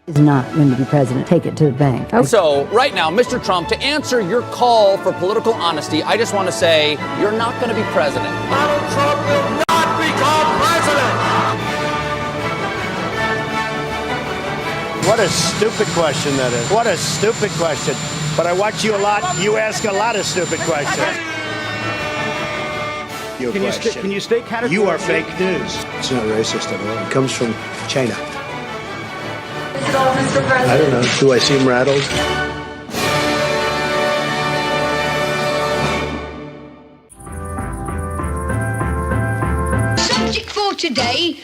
is not going to be president. Take it to the bank. Okay. So right now, Mr. Trump, to answer your call for political honesty, I just want to say you're not going to be president. Donald Trump will not become president. What a stupid question that is. What a stupid question. But I watch you a lot. You ask a lot of stupid questions. Can you state categorically? You are fake news. It's not racist at all. It comes from China. Mr. President. I don't know. Do I seem rattled? Subject for today.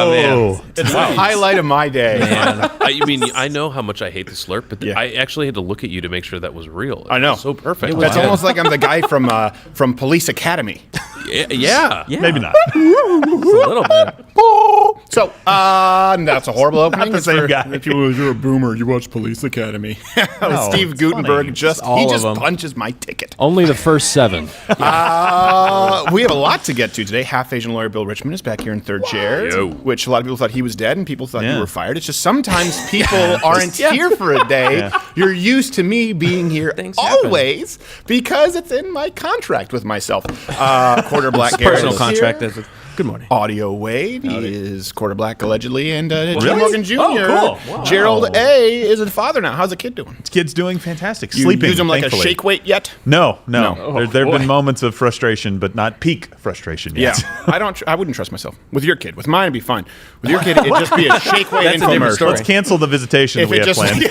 Man. It's the highlight of my day. Man. I know how much I hate the slurp, but I actually had to look at you to make sure that was real. I know. It was so perfect. That's almost like I'm the guy from Police Academy. Yeah. Maybe not. A little bit. So, that's a horrible opening. Not the same guy. If you're a boomer, you watch Police Academy. Steve Gutenberg just punches my ticket. Only the first 7. We have a lot to get to today. Half Asian lawyer Bill Richmond is back here in third chair, which a lot of people thought he was dead and people thought you were fired. It's just sometimes people aren't here for a day. Yeah. You're used to me being here always because it's in my contract with myself. Quarter Black Garrett personal contract. Good morning. Audio Wade is quarter black allegedly, and Jim Morgan Jr. Oh, cool. Wow. Gerald A. is a father now. How's the kid doing? The kid's doing fantastic. You Sleeping. use him like thankfully. a shake weight yet? No. Oh, there have been moments of frustration, but not peak frustration yet. Yeah, I wouldn't trust myself with your kid. With mine, it'd be fine. With your kid, it'd just be a shake weight infomercial. Let's cancel the visitation that we have planned.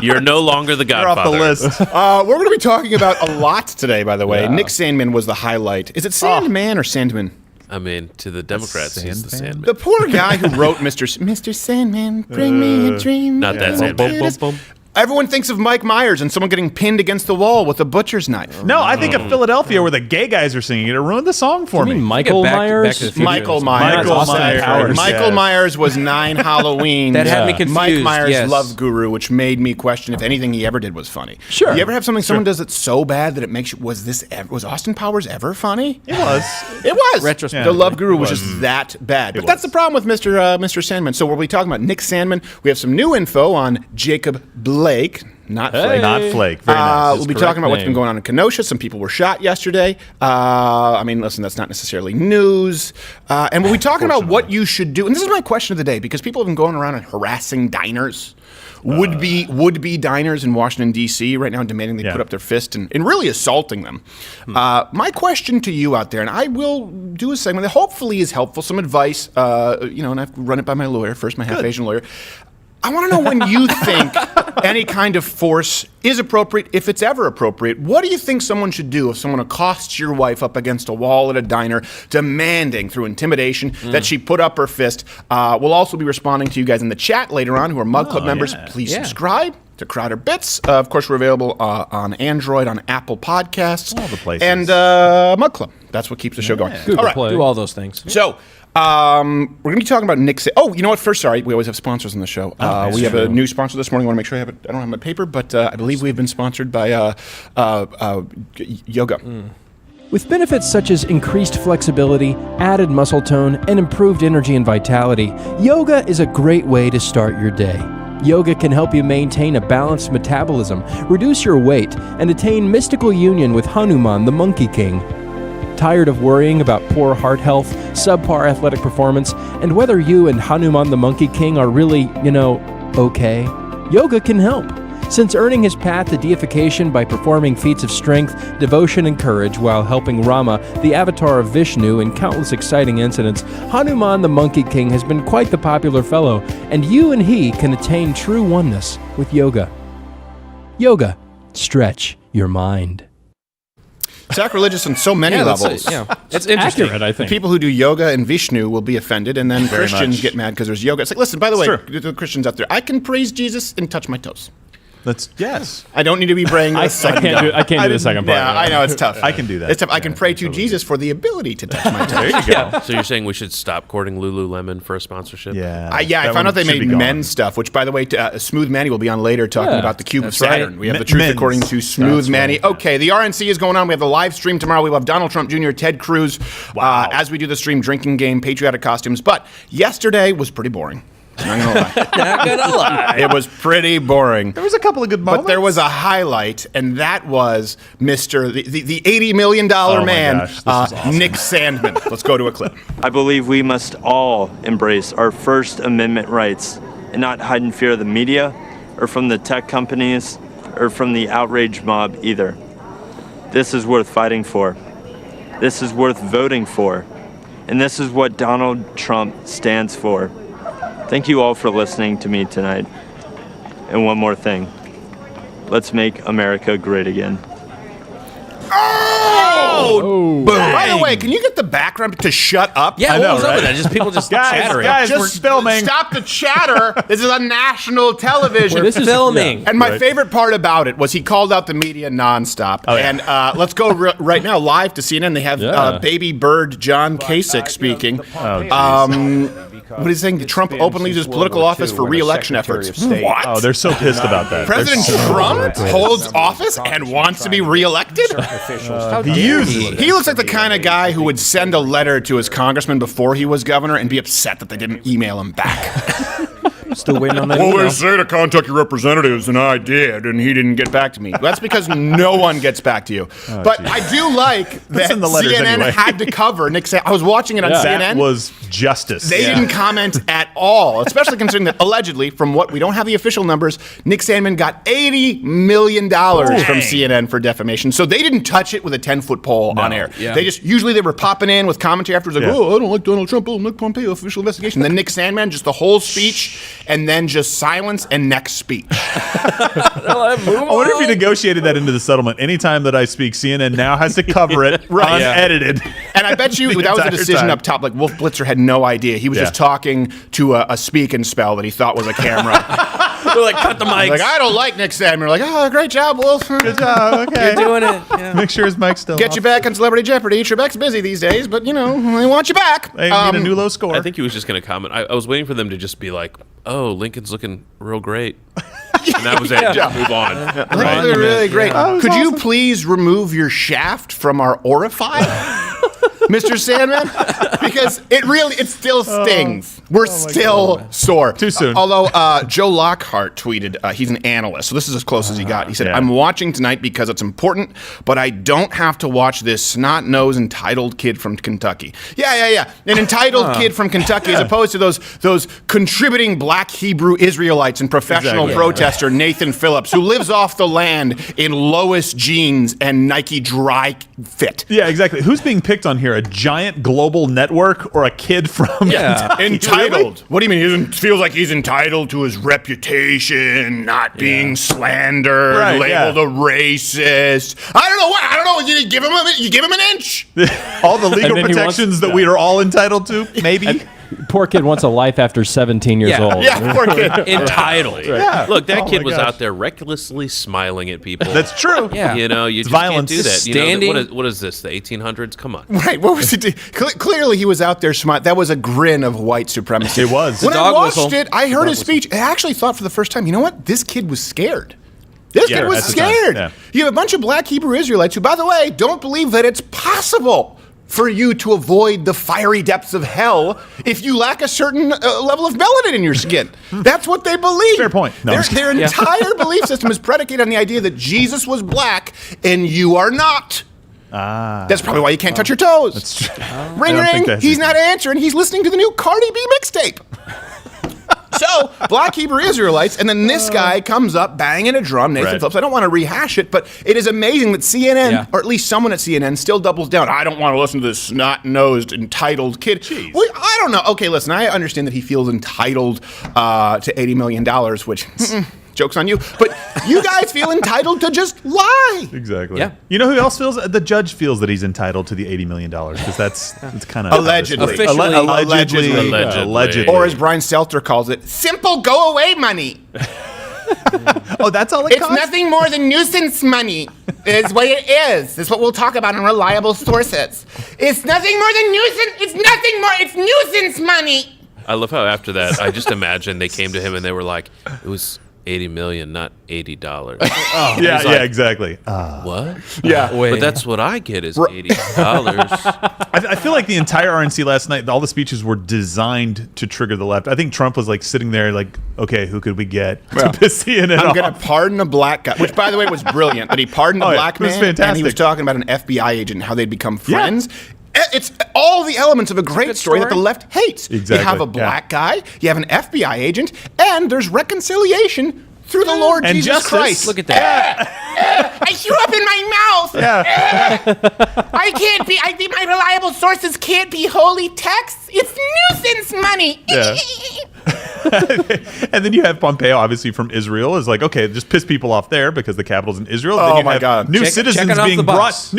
You're no longer the Godfather. You're off the list. We're going to be talking about a lot today, by the way. Nick Sandmann was the highlight. Is it Sandman or Sandman? I mean, to the Democrats, he's the Sandman. The poor guy who wrote Mr. Sandman, bring me a dream. Not that Sandman. Everyone thinks of Mike Myers and someone getting pinned against the wall with a butcher's knife. No, I think of Philadelphia where the gay guys are singing it. It ruined the song for me. Michael Myers? Michael Myers. Michael Myers was 9 Halloween. That had me confused. Mike Myers' Love Guru, which made me question if anything he ever did was funny. Sure. You ever have something someone does that's so bad that it makes you, was Austin Powers ever funny? It was. It was. Retrospectively. The Love Guru was just that bad. But that's the problem with Mr. Sandman. So we'll be talking about Nick Sandmann. We have some new info on Jacob Blake. Not Flake. Not Flake. Very nice. We'll be talking about what's been going on in Kenosha. Some people were shot yesterday. Listen, that's not necessarily news. And we'll be talking about what you should do. And this is my question of the day, because people have been going around and harassing diners. Would-be diners in Washington, D.C. right now, demanding they put up their fist and really assaulting them. My question to you out there, and I will do a segment that hopefully is helpful, some advice, and I've run it by my lawyer, first my half-Asian lawyer. I want to know when you think any kind of force is appropriate, if it's ever appropriate. What do you think someone should do if someone accosts your wife up against a wall at a diner, demanding through intimidation that she put up her fist? We'll also be responding to you guys in the chat later on who are Mug Club members. Please subscribe to Crowder Bits. Of course, we're available on Android, on Apple Podcasts. All the places. And Mug Club. That's what keeps the show going. Google all right. Play. Do all those things. So, we're going to be talking about Nick. Oh, you know what? First, sorry, we always have sponsors on the show. We have a new sponsor this morning. I want to make sure I don't have my paper, but I believe we've been sponsored by Yoga. With benefits such as increased flexibility, added muscle tone, and improved energy and vitality, yoga is a great way to start your day. Yoga can help you maintain a balanced metabolism, reduce your weight, and attain mystical union with Hanuman, the Monkey King. Tired of worrying about poor heart health, subpar athletic performance, and whether you and Hanuman the Monkey King are really, okay? Yoga can help. Since earning his path to deification by performing feats of strength, devotion, and courage while helping Rama, the avatar of Vishnu, in countless exciting incidents, Hanuman the Monkey King has been quite the popular fellow, and you and he can attain true oneness with yoga. Yoga. Stretch your mind. Sacrilegious on so many levels. It's interesting. Accurate, I think. People who do yoga and Vishnu will be offended, and then Christians get mad because there's yoga. It's like, listen, by the way, the Christians out there, I can praise Jesus and touch my toes. Yes. I don't need to be praying to the sun I god. can't do the second part. Yeah, I know it's tough. I can do that. It's tough. I can Yeah, pray to totally Jesus for the ability to touch my toes. There you go. So you're saying we should stop courting Lululemon for a sponsorship? Yeah. I that found out they one should made be gone. men's stuff, which, by the way, Smooth Manny will be on later talking about the Cube of That's right. Saturn. We have the truth Men's. according to Smooth Manny. Okay, the RNC is going on. We have the live stream tomorrow. We will have Donald Trump Jr., Ted Cruz, as we do the stream, drinking game, patriotic costumes. But yesterday was pretty boring. I'm not gonna lie. Not gonna lie. It was pretty boring. There was a couple of good moments. But there was a highlight, and that was Mr. the $80 million man, gosh, this is awesome. Nick Sandmann. Let's go to a clip. I believe we must all embrace our First Amendment rights and not hide in fear of the media or from the tech companies or from the outrage mob either. This is worth fighting for. This is worth voting for. And this is what Donald Trump stands for. Thank you all for listening to me tonight. And one more thing. Let's make America great again. Boom. By the way, can you get the background to shut up? Yeah, I what know, was up right? with that? Just people just Guys, chattering. guys, we're filming. Stop the chatter. This is on national television. This is filming. And my favorite part about it was he called out the media nonstop. Oh, yeah. And let's go right now live to CNN. They have baby bird John Kasich speaking. What is he saying? Trump openly uses political office for re-election efforts. What? Oh, they're so pissed about that. President Trump holds office and wants to be re-elected? He uses it. He looks like the kind of guy who would send a letter to his congressman before he was governor and be upset that they didn't email him back. Still waiting on that Well, email. they say to contact your representatives, and I did, and he didn't get back to me. That's because no one gets back to you. But geez. I do like that in the letters CNN anyway. had to cover Nick Sandmann. I was watching it on CNN. That was justice. They didn't comment at all, especially considering that allegedly, from what we don't have the official numbers, Nick Sandmann got $80 million from CNN for defamation. So they didn't touch it with a 10-foot pole on air. Yeah. Usually they were popping in with commentary afterwards, like, oh, I don't like Donald Trump, oh, Nick Pompeo, official investigation. Then Nick Sandmann, just the whole speech, and then just silence and next speech. I wonder if he negotiated that into the settlement. Anytime that I speak, CNN now has to cover it unedited. And I bet you The that was a entire decision time. up top. Like Wolf Blitzer had no idea. He was just talking to a speak and spell that he thought was a camera. They're like, cut the mics. Like, I don't like Nick Sandmann. Like, oh, great job, Wolf. Good job. Okay. doing it. Yeah. Make sure his mic's still Get off. you back on Celebrity Jeopardy. Trebek's busy these days, but, they want you back. They need a new low score. I think he was just going to comment. I was waiting for them to just be like, "Oh, Lincoln's looking real great," and that was it. Just move on. I think they're really great. Could you please remove your shaft from our orify, Mr. Sandman? Because it still stings. We're still sore. Too soon. Although Joe Lockhart tweeted, he's an analyst, so this is as close as he got. He said, I'm watching tonight because it's important, but I don't have to watch this snot-nosed entitled kid from Kentucky. Yeah. An entitled kid from Kentucky as opposed to those contributing black Hebrew Israelites and professional protester Nathan Phillips, who lives off the land in Lois jeans and Nike dry fit. Yeah, exactly. Who's being picked on here? A giant global network or a kid from Entitled. Really? What do you mean? He feels like he's entitled to his reputation, not being slandered, labeled a racist. I don't know. You give him an inch. all the legal And then he protections that we are all entitled to? Maybe. Poor kid wants a life after 17 years old. Yeah, poor kid. Entitled. Yeah. Look, that Oh kid my was gosh. out there recklessly smiling at people. That's true. Yeah. You know, you just violence. can't do that. Standing- What is this? The 1800s? Come on. Right, what was it? Clearly, he was out there smart. That was a grin of white supremacy. It was. When I dog watched whistle. it, I heard his speech. I actually thought for the first time, you know what? This kid was scared. This kid was at the time, scared. yeah. You have a bunch of black Hebrew Israelites who, by the way, don't believe that it's possible for you to avoid the fiery depths of hell if you lack a certain level of melanin in your skin. That's what they believe. Fair point. No, I'm just Their entire belief system is predicated on the idea that Jesus was black and you are not. That's probably why you can't touch your toes. That's true. Ring, I don't think ring. that's He's it. not answering. He's listening to the new Cardi B mixtape. So, black Hebrew Israelites, and then this guy comes up banging a drum, Nathan Right. Phillips. I don't want to rehash it, but it is amazing that CNN, or at least someone at CNN, still doubles down. I don't want to listen to this snot-nosed, entitled kid. Jeez. Well, I don't know. Okay, listen, I understand that he feels entitled to $80 million, which... Joke's on you. But you guys feel entitled to just lie. Exactly. Yeah. You know who else feels? The judge feels that he's entitled to the $80 million because that's kind of Allegedly. Officially. Allegedly. Allegedly. Allegedly. Or as Brian Stelter calls it, simple go-away money. Oh, that's all it costs? It's nothing more than nuisance money, is what it is. That's what we'll talk about in reliable sources. It's nothing more than nuisance. It's nothing more. It's nuisance money. I love how after that, I just imagine they came to him and they were like, it was $80 million, not $80. Yeah, exactly. What? Yeah. But that's what I get is $80. I feel like the entire RNC last night, all the speeches were designed to trigger the left. I think Trump was like sitting there like, okay, who could we get to piss CNN I'm off? going to pardon a black guy, which, by the way, was brilliant. That he pardoned a black it was man, fantastic. and he was talking about an FBI agent and how they'd become friends. It's all the elements of a great story that the left hates. Exactly. You have a black guy, you have an FBI agent, and there's reconciliation through the Lord And Jesus justice. Christ. Look at that. I threw up in my mouth. I can't be. My reliable sources can't be holy texts. It's nuisance money. Yeah. And then you have Pompeo, obviously from Israel, is like, okay, just piss people off there because the capital's in Israel. Oh then you my have God. New Checking citizens off being the box.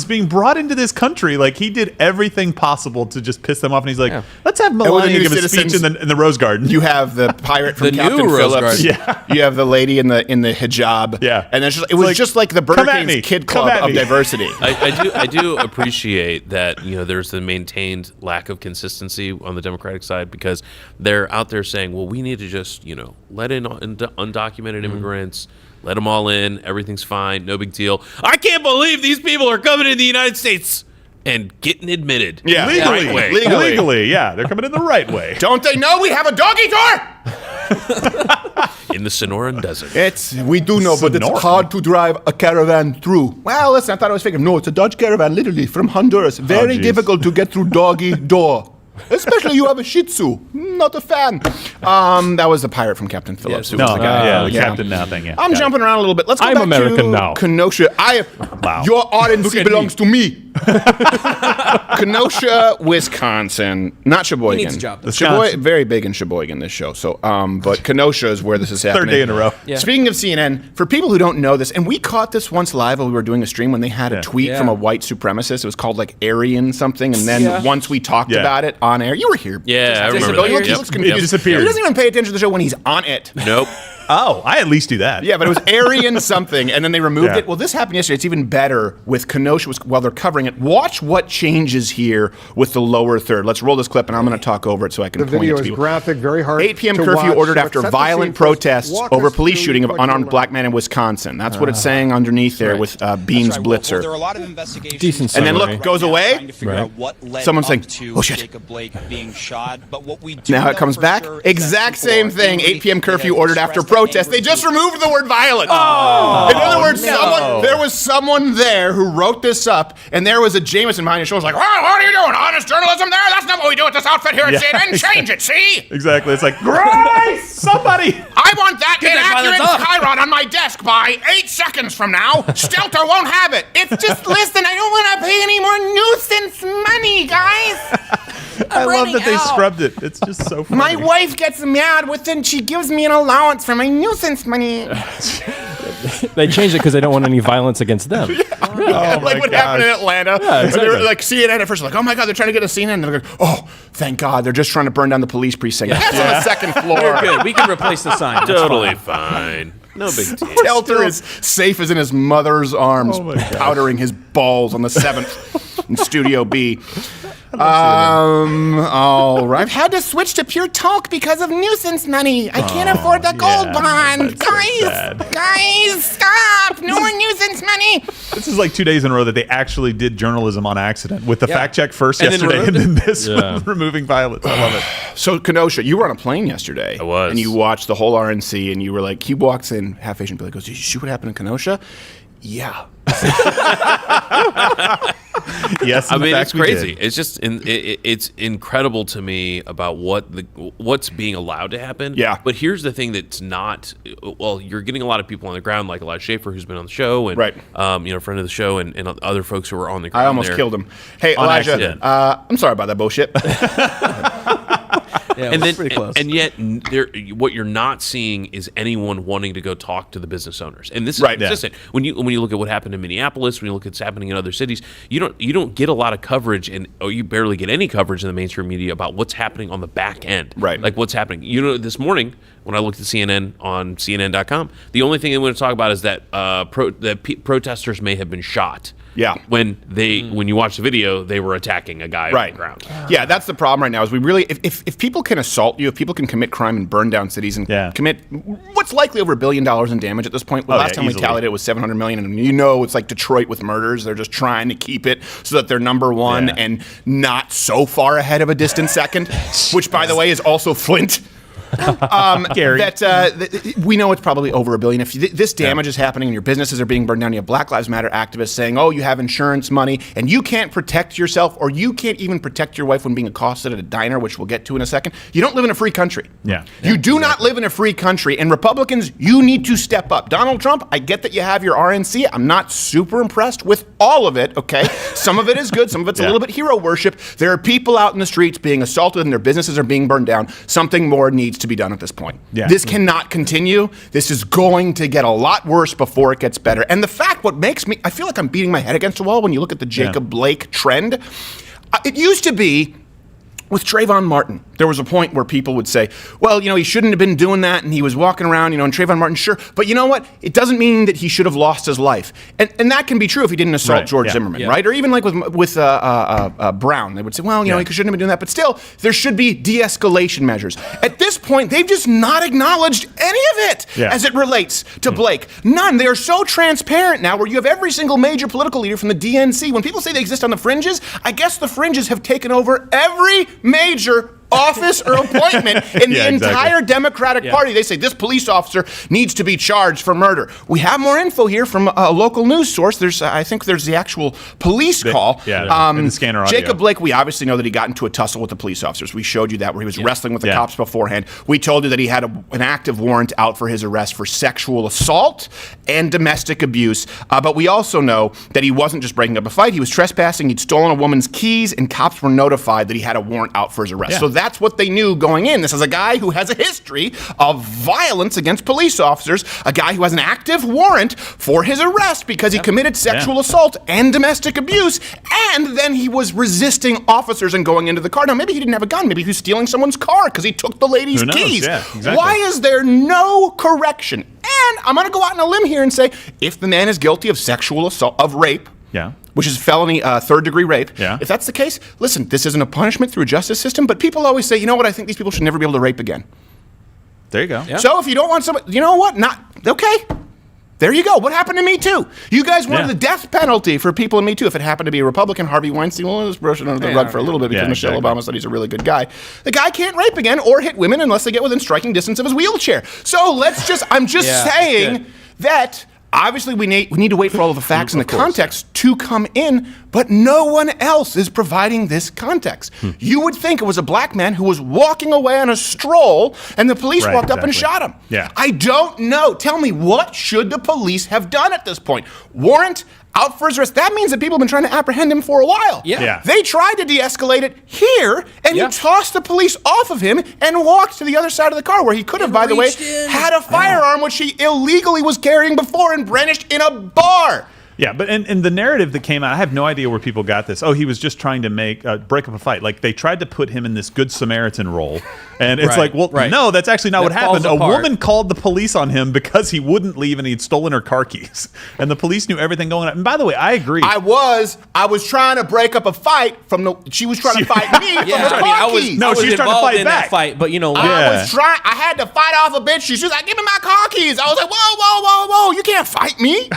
being brought into this country. Like he did everything possible to just piss them off. And he's like, let's have with the Melania new give a speech citizens- in the Rose Garden. You have the pirate from The Captain new Rose Phillips. Garden. Yeah. You have the lady in the hijab. Yeah. And it was just like the Burger come at me. King's Kid Come Club at of me. diversity. I do appreciate that there's the maintained lack of consistency on the Democratic side because they're out there saying, well, we need to just let in undocumented immigrants, let them all in, everything's fine, no big deal. I can't believe these people are coming into the United States and getting admitted. Yeah. Legally. Right way. Legally, yeah. They're coming in the right way. Don't they know we have a doggy door? In the Sonoran Desert. We do know, but it's Sonoran. hard to drive a caravan through. Well, listen, I thought I was fake. No, it's a Dodge Caravan, literally, from Honduras. Very geez. difficult to get through doggy door. Especially you have a Shih Tzu. Not a fan. That was the pirate from Captain Phillips. Who was the guy. Captain nothing. Yeah. I'm jumping around a little bit. Let's go I'm back American to now. Kenosha. Wow. Your RNC belongs to me. Kenosha, Wisconsin, not Sheboygan. needs a job. Wisconsin. Very big in Sheboygan, this show. So, but Kenosha is where this is happening. Third day in a row. Yeah. Speaking of CNN, for people who don't know this, and we caught this once live while we were doing a stream when they had a tweet from a white supremacist. It was called like Aryan something, and then once we talked about it on air, you were here. Yeah, I remember He that. looks confused. It disappeared. He doesn't even pay attention to the show when he's on it. Nope. Oh, I at least do that. Yeah, but it was Aryan something, and then they removed Yeah. it. Well, this happened yesterday. It's even better with Kenosha while they're covering it. Watch what changes here with the lower third. Let's roll this clip, and I'm going to talk over it so I can The point video it to is people. graphic, very hard 8 p.m. to curfew watch. ordered So after set the violent scene first. protests Walk over us police through shooting of what unarmed you're black man in Wisconsin. That's what it's saying underneath there with Beans Blitzer. There are a lot of investigations. Decent And then summary. look, goes away. Trying to figure out what led Someone's up saying, to "Oh, shit." Jacob Blake being shot. But what we do Now it know comes for back. sure is that Exact people same are thing. angry. 8 p.m. They curfew have ordered after expressed protest. They anger just to- removed the word violent. In other words, there was someone there who wrote this up, and there was a Jameson behind his shoulder like, "Oh, what are you doing? Honest journalism there? That's not what we do with this outfit here at CNN. Change it, see? Exactly. It's like, Grace, somebody. I want that inaccurate violence up. Chiron on my desk by 8 seconds from now. Stelter won't have it. It's just, listen, I don't want to pay any more nuisance money, guys. I love that they out. scrubbed it. It's just so funny. My wife gets mad within, she gives me an allowance for my nuisance money. They changed it because they don't want any violence against them. Like what happened in Atlanta. They were like CNN at first, like, oh my God, they're trying to get a CNN. And they're like, oh, thank God, they're just trying to burn down the police precinct. That's on the second floor. We're good. We can replace the sign. That's Totally fine. fine. No big deal. Stelter is safe as in his mother's arms, powdering his balls on the 7th in Studio B. All right. I've had to switch to Pure Talk because of nuisance money. I can't afford the gold bond. Guys, stop. No more nuisance money. This is like 2 days in a row that they actually did journalism on accident with the fact check first And then yesterday and removed then this with removing violence. I love it. So, Kenosha, you were on a plane yesterday. I was. And you watched the whole RNC, and you were like, he walks in, half Asian, Billy goes, did you see what happened in Kenosha? Yeah. Yes, I in mean, fact, it's we crazy. did. It's just it's incredible to me about what's being allowed to happen. Yeah. But here's the thing that's not. Well, you're getting a lot of people on the ground, like Elijah Schaefer, who's been on the show, and Right. Friend of the show, and other folks who were on the ground. I almost there. killed him. Hey, On Elijah, accident. I'm sorry about that bullshit. Yeah, and then pretty close. and yet what you're not seeing is anyone wanting to go talk to the business owners. And this is Right. consistent. When you look at what happened in Minneapolis, when you look at what's happening in other cities, you don't get a lot of coverage, or you barely get any coverage in the mainstream media about what's happening on the back end. Right. Like what's happening. This morning when I looked at CNN on CNN.com, the only thing they want to talk about is that protesters may have been shot. Yeah. When you watch the video, they were attacking a guy on the ground. Yeah, that's the problem right now. Is we really, if people can assault you, if people can commit crime and burn down cities and commit what's likely over $1 billion in damage at this point. The last time we tallied it was $700 million, and it's like Detroit with murders. They're just trying to keep it so that they're number one and not so far ahead of a distant second, which by the way is also Flint. Gary. We know it's probably over $1 billion. If this damage is happening and your businesses are being burned down, you have Black Lives Matter activists saying, "Oh, you have insurance money and you can't protect yourself, or you can't even protect your wife when being accosted at a diner," which we'll get to in a second. You don't live in a free country. You do not live in a free country. And Republicans, you need to step up. Donald Trump, I get that you have your RNC. I'm not super impressed with all of it. Okay, some of it is good. Some of it's a little bit hero worship. There are people out in the streets being assaulted and their businesses are being burned down. Something more needs to be done at this point. This cannot continue. This is going to get a lot worse before it gets better. And the fact, what makes me, I feel like I'm beating my head against the wall when you look at the Jacob Blake trend. It used to be with Trayvon Martin, there was a point where people would say, well, he shouldn't have been doing that, and he was walking around, and Trayvon Martin, sure, but you know what? It doesn't mean that he should have lost his life. And that can be true if he didn't assault George Zimmerman, right? Or even like with Brown, they would say, well, he shouldn't have been doing that, but still, there should be de-escalation measures. At this point, they've just not acknowledged any of it as it relates to Blake. None. They are so transparent now, where you have every single major political leader from the DNC. When people say they exist on the fringes, I guess the fringes have taken over every major office or appointment in the entire Democratic Party. They say this police officer needs to be charged for murder. We have more info here from a local news source. I think there's the actual police call. And the scanner audio. Jacob Blake, we obviously know that he got into a tussle with the police officers. We showed you that, where he was wrestling with the cops beforehand. We told you that he had an active warrant out for his arrest for sexual assault and domestic abuse. But we also know that he wasn't just breaking up a fight. He was trespassing. He'd stolen a woman's keys, and cops were notified that he had a warrant out for his arrest. So that's what they knew going in. This is a guy who has a history of violence against police officers, a guy who has an active warrant for his arrest because he committed sexual assault and domestic abuse, and then he was resisting officers and going into the car. Now, maybe he didn't have a gun. Maybe he was stealing someone's car because he took the lady's keys. Why is there no correction? And I'm going to go out on a limb here and say, if the man is guilty of sexual assault, of rape, which is felony third-degree rape. If that's the case, listen, this isn't a punishment through a justice system, but people always say, you know what, I think these people should never be able to rape again. There you go. So if you don't want somebody, you know what, okay. There you go. What happened to Me Too? You guys wanted the death penalty for people in Me Too. If it happened to be a Republican, Harvey Weinstein, well, it was brushed under the rug for a little bit because Michelle Obama said he's a really good guy. The guy can't rape again or hit women unless they get within striking distance of his wheelchair. So I'm just saying that obviously we need to wait for all of the facts and the context to come in, but no one else is providing this context. You would think it was a black man who was walking away on a stroll and the police walked up and shot him. I don't know. Tell me, what should the police have done at this point? Warrant out for his arrest. That means that people have been trying to apprehend him for a while. They tried to de-escalate it here, and he tossed the police off of him and walked to the other side of the car, where he could have, by the way, had a firearm, which he illegally was carrying before and brandished in a bar. But and the narrative that came out, I have no idea where people got this. Oh, he was just trying to break up a fight. Like, they tried to put him in this Good Samaritan role. And it's no, that's actually not what happened. A woman called the police on him because he wouldn't leave and he'd stolen her car keys. And the police knew everything going on. And by the way, I agree. I was trying to break up a fight she was trying to fight me from her car keys. I was she's trying to fight in back. That fight, but I had to fight off a bitch. She was like, give me my car keys. I was like, whoa, you can't fight me.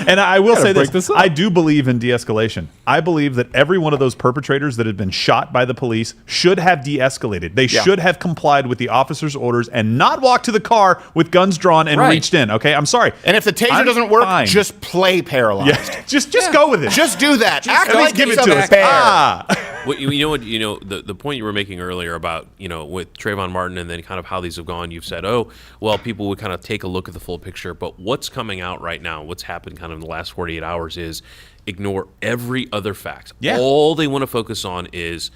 And I will say this, I do believe in de-escalation. I believe that every one of those perpetrators that had been shot by the police should have de-escalated. They should have complied with the officer's orders and not walked to the car with guns drawn and reached in. Okay, I'm sorry. And if the taser doesn't work, just play paralyzed. Just go with it. Just do that. Act like give it to us. Well, the point you were making earlier about, with Trayvon Martin and then kind of how these have gone, you've said, oh, well, people would kind of take a look at the full picture, but what's coming out right now, what's happened kind of in the last 48 hours is ignore every other fact. All they want to focus on is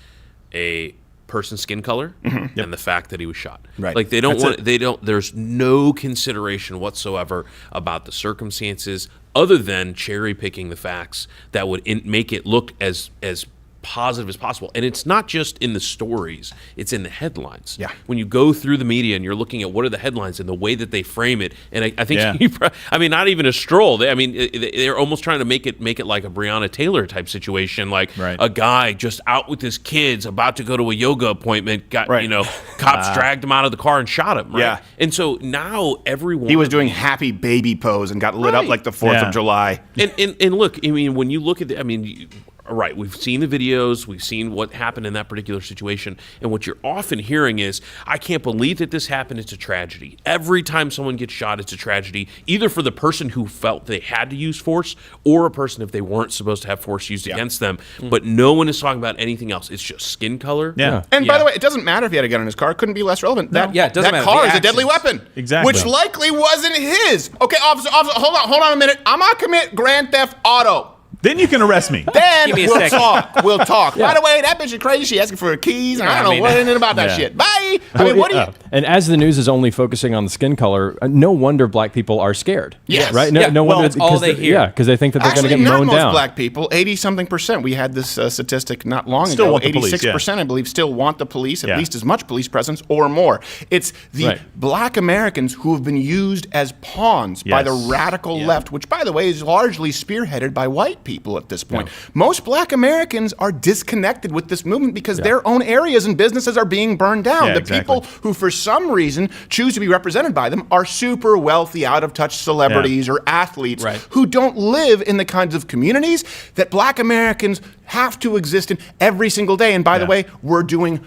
a person's skin color and the fact that he was shot. Right. Like there's no consideration whatsoever about the circumstances other than cherry picking the facts that would make it look as positive as possible. And it's not just in the stories, it's in the headlines. Yeah. When you go through the media and you're looking at what are the headlines and the way that they frame it, and I think not even a stroll. They're almost trying to make it like a Breonna Taylor type situation, like a guy just out with his kids about to go to a yoga appointment, cops dragged him out of the car and shot him. Right? Yeah. And so now everyone, he was doing happy baby pose and got lit up like the 4th of July. And look, I mean, when you look at right, we've seen the videos, we've seen what happened in that particular situation, and what you're often hearing is, I can't believe that this happened, it's a tragedy. Every time someone gets shot, it's a tragedy, either for the person who felt they had to use force, or a person if they weren't supposed to have force used against them, but no one is talking about anything else. It's just skin color. Yeah. And by the way, it doesn't matter if he had a gun in his car, it couldn't be less relevant. That car is a deadly weapon. Exactly. Which likely wasn't his. Okay, officer, hold on a minute. I'm going to commit grand theft auto. Then you can arrest me. Then we'll talk. We'll talk. By the way, that bitch is crazy. She asking for her keys, and I don't know what anything about that shit. Bye. What do you? And as the news is only focusing on the skin color, no wonder black people are scared. Yes. Right? No wonder. That's all they hear. Yeah, because they think that they're going to get mown not most down. black people, 80-something%. We had this statistic not long ago. 86%, I believe, still want the police, at least as much police presence or more. It's the black Americans who have been used as pawns by the radical left, which, by the way, is largely spearheaded by white people at this point. Most black Americans are disconnected with this movement because their own areas and businesses are being burned down. People who, for some reason, choose to be represented by them are super wealthy, out-of-touch celebrities or athletes who don't live in the kinds of communities that black Americans have to exist in every single day. And by the way, we're doing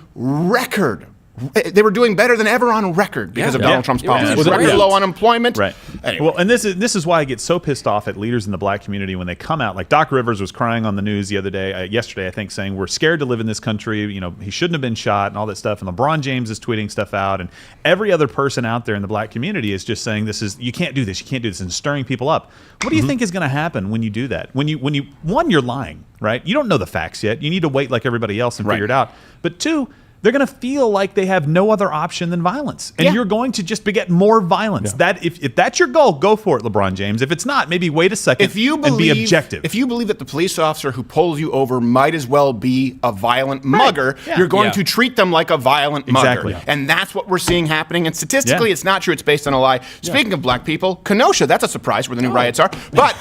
they were doing better than ever on record because of Donald Trump's policies. Record low unemployment. Right. Anyway. Well, and this is why I get so pissed off at leaders in the black community when they come out. Like Doc Rivers was crying on the news yesterday, I think, saying we're scared to live in this country. He shouldn't have been shot and all that stuff. And LeBron James is tweeting stuff out, and every other person out there in the black community is just saying you can't do this, and stirring people up. What do you think is going to happen when you do that? When you're lying, right? You don't know the facts yet. You need to wait like everybody else and figure it out. But two, they're going to feel like they have no other option than violence. And you're going to just beget more violence. That if that's your goal, go for it, LeBron James. If it's not, maybe wait a second and be objective. If you believe that the police officer who pulls you over might as well be a violent mugger, you're going to treat them like a violent mugger. And that's what we're seeing happening. And statistically, it's not true. It's based on a lie. Speaking of black people, Kenosha, that's a surprise where the new riots are. But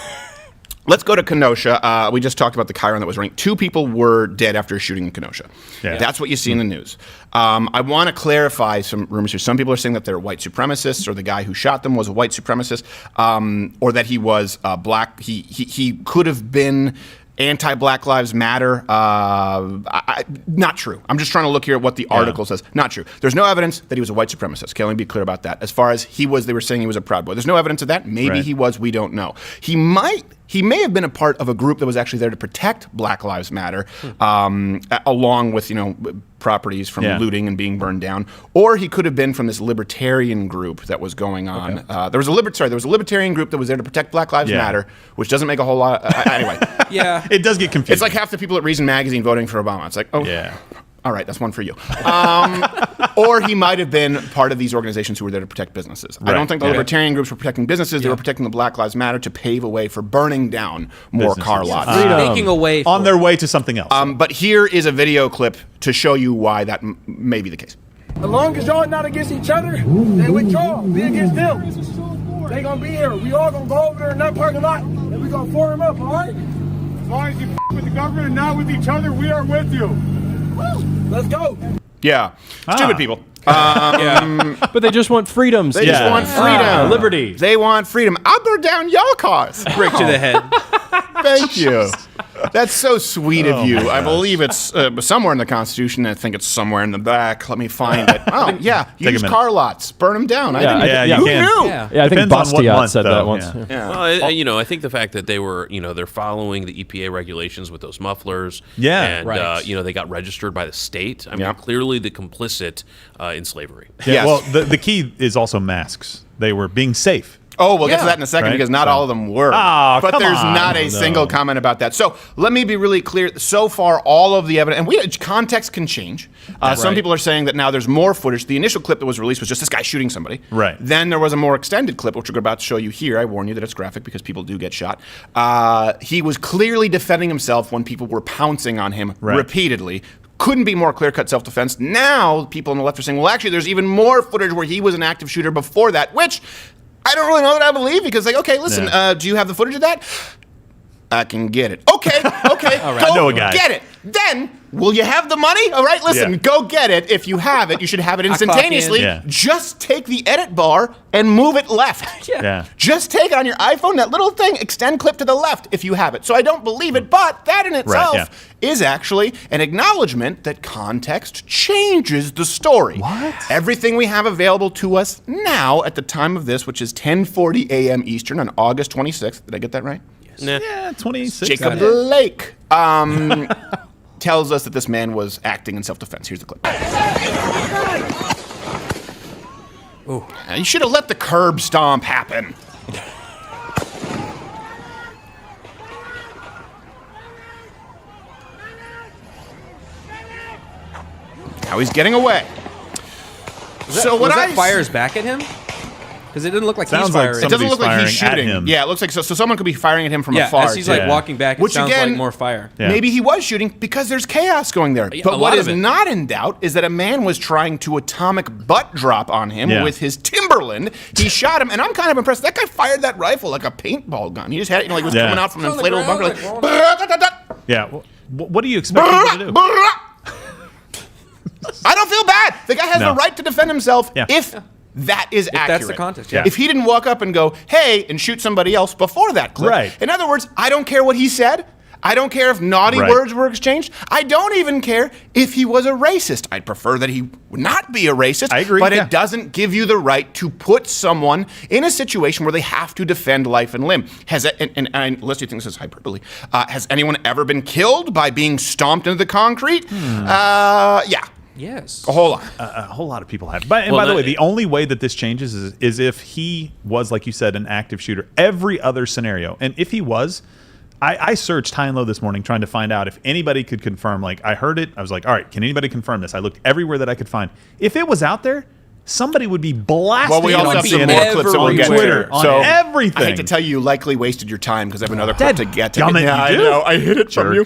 let's go to Kenosha. We just talked about the Chiron that was running. 2 people were dead after a shooting in Kenosha. That's what you see in the news. I want to clarify some rumors here. Some people are saying that they're white supremacists, or the guy who shot them was a white supremacist, or that he was black. He could have been anti-Black Lives Matter. Not true. I'm just trying to look here at what the article says. Not true. There's no evidence that he was a white supremacist. Okay, let me be clear about that. As far as they were saying he was a Proud Boy. There's no evidence of that. Maybe he was. We don't know. He may have been a part of a group that was actually there to protect Black Lives Matter, along with properties from looting and being burned down, or he could have been from this libertarian group that was going on. There was a libertarian group that was there to protect Black Lives Matter, which doesn't make a whole lot. Anyway, it does get confusing. It's like half the people at Reason Magazine voting for Obama. It's like, all right, that's one for you. Or he might have been part of these organizations who were there to protect businesses. I don't think the libertarian groups were protecting businesses. They were protecting the Black Lives Matter to pave a way for burning down more car lots. Making a way on their way to something else. But here is a video clip to show you why that may be the case. As long as y'all not against each other, they with y'all. Be against them. They gonna be here. We all gonna go over there in that parking lot, and we gonna form them up, all right? As long as you with the government and not with each other, we are with you. Let's go. Yeah. Stupid people. But they just want freedoms. They just want freedom. Liberty. They want freedom. I'll burn down your cars. Brick to the head. Thank you. That's so sweet of you. I believe it's somewhere in the Constitution. I think it's somewhere in the back. Let me find it. Oh, yeah. Use car lots. Burn them down. Who knew? I think Bastiat said that once. Well, I think the fact that they were, they're following the EPA regulations with those mufflers. And, they got registered by the state. I mean, clearly the complicit in slavery. Well, the key is also masks. They were being safe. Oh, we'll get to that in a second because not all of them were. Oh, but come there's on. not a single comment about that. So let me be really clear. So far, all of the evidence, and context can change. Some people are saying that now there's more footage. The initial clip that was released was just this guy shooting somebody. Right. Then there was a more extended clip, which we're about to show you here. I warn you that it's graphic because people do get shot. He was clearly defending himself when people were pouncing on him repeatedly. Couldn't be more clear-cut self-defense. Now, people on the left are saying, well, actually, there's even more footage where he was an active shooter before that, which I don't really know that I believe because, like, okay, listen, do you have the footage of that? I can get it. Okay, All right. go I know a guy. get it. Then, will you have the money? All right, listen, go get it. If you have it, you should have it instantaneously. Just take the edit bar and move it left. Just take it on your iPhone, that little thing, extend clip to the left if you have it. So I don't believe it, but that in itself is actually an acknowledgement that context changes the story. What? Everything we have available to us now at the time of this, which is 10:40 a.m. Eastern on August 26th. Did I get that right? Nah. Yeah, 26. Jacob Blake tells us that this man was acting in self-defense. Here's the clip. You should have let the curb stomp happen. Now he's getting away. Was that fires back at him? Because it didn't look like he's firing. It doesn't look like he's shooting. Him. Yeah, it looks like so someone could be firing at him from afar. As he's like walking back, it sounds like more fire. Maybe he was shooting because there's chaos going there. But what is not in doubt is that a man was trying to atomic butt drop on him with his Timberland. He shot him, and I'm kind of impressed. That guy fired that rifle like a paintball gun. He just had it, like it was coming out from an inflatable bunker. What do you expect people to do? I don't feel bad. The guy has the right to defend himself if that is accurate. That's the context, If he didn't walk up and go, hey, and shoot somebody else before that clip. Right. In other words, I don't care what he said. I don't care if naughty words were exchanged. I don't even care if he was a racist. I'd prefer that he would not be a racist. I agree. But it doesn't give you the right to put someone in a situation where they have to defend life and limb. And unless you think this is hyperbole, has anyone ever been killed by being stomped into the concrete? Yeah. Yes. A whole lot. A whole lot of people have. By the way, the only way that this changes is if he was, like you said, an active shooter. Every other scenario. And if he was, I searched high and low this morning trying to find out if anybody could confirm. Like, I heard it. I was like, all right, can anybody confirm this? I looked everywhere that I could find. If it was out there, somebody would be blasting well, we also have some more clips that we'll get Twitter, on so everything. I hate to tell you likely wasted your time because I have another clip to get to. I know. I hid it from you.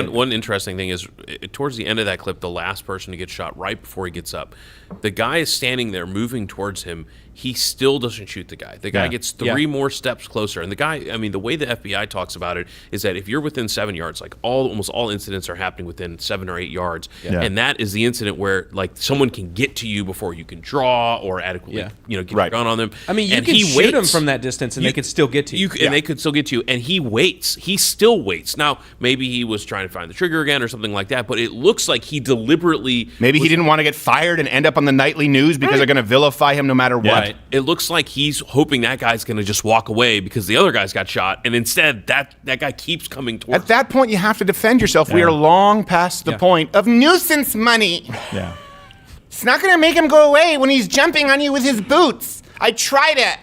One interesting thing is, towards the end of that clip, the last person to get shot right before he gets up, the guy is standing there moving towards him. He still doesn't shoot the guy. The guy gets three more steps closer. And the guy, I mean, the way the FBI talks about it is that if you're within 7 yards, like almost all incidents are happening within 7 or 8 yards. And that is the incident where, like, someone can get to you before you can draw or adequately, get your gun on them. I mean, you can shoot them from that distance and they could still get to you. And they could still get to you. And he waits. He still waits. Now, maybe he was trying to find the trigger again or something like that, but it looks like he deliberately... Maybe he didn't want to get fired and end up on the nightly news because they're going to vilify him no matter what. Right. It looks like he's hoping that guy's going to just walk away because the other guys got shot, and instead that guy keeps coming towards At that point, you have to defend yourself. We are long past the point of nuisance money. Yeah. It's not going to make him go away when he's jumping on you with his boots. I tried it.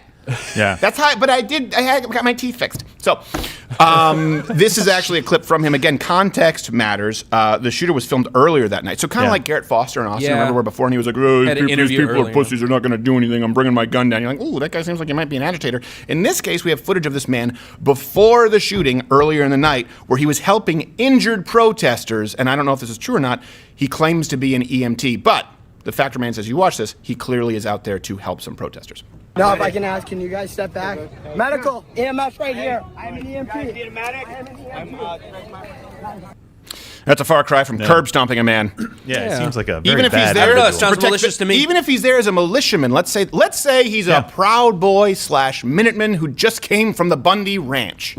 Yeah. That's how, but I got my teeth fixed. So, this is actually a clip from him. Again, context matters. The shooter was filmed earlier that night. So kind of like Garrett Foster in Austin, remember where before, and he was like, oh, these people are pussies, they're not going to do anything, I'm bringing my gun down. You're like, ooh, that guy seems like he might be an agitator. In this case, we have footage of this man before the shooting earlier in the night where he was helping injured protesters, and I don't know if this is true or not, he claims to be an EMT, but the fact remains, as you watch this, he clearly is out there to help some protesters. No, if I can ask, can you guys step back? Medical, EMS right here. I'm an EMT. That's a far cry from curb stomping a man. It seems like a very even if bad he's there, it sounds malicious to me. Even if he's there as a militiaman, let's say he's a Proud Boy / Minuteman who just came from the Bundy Ranch.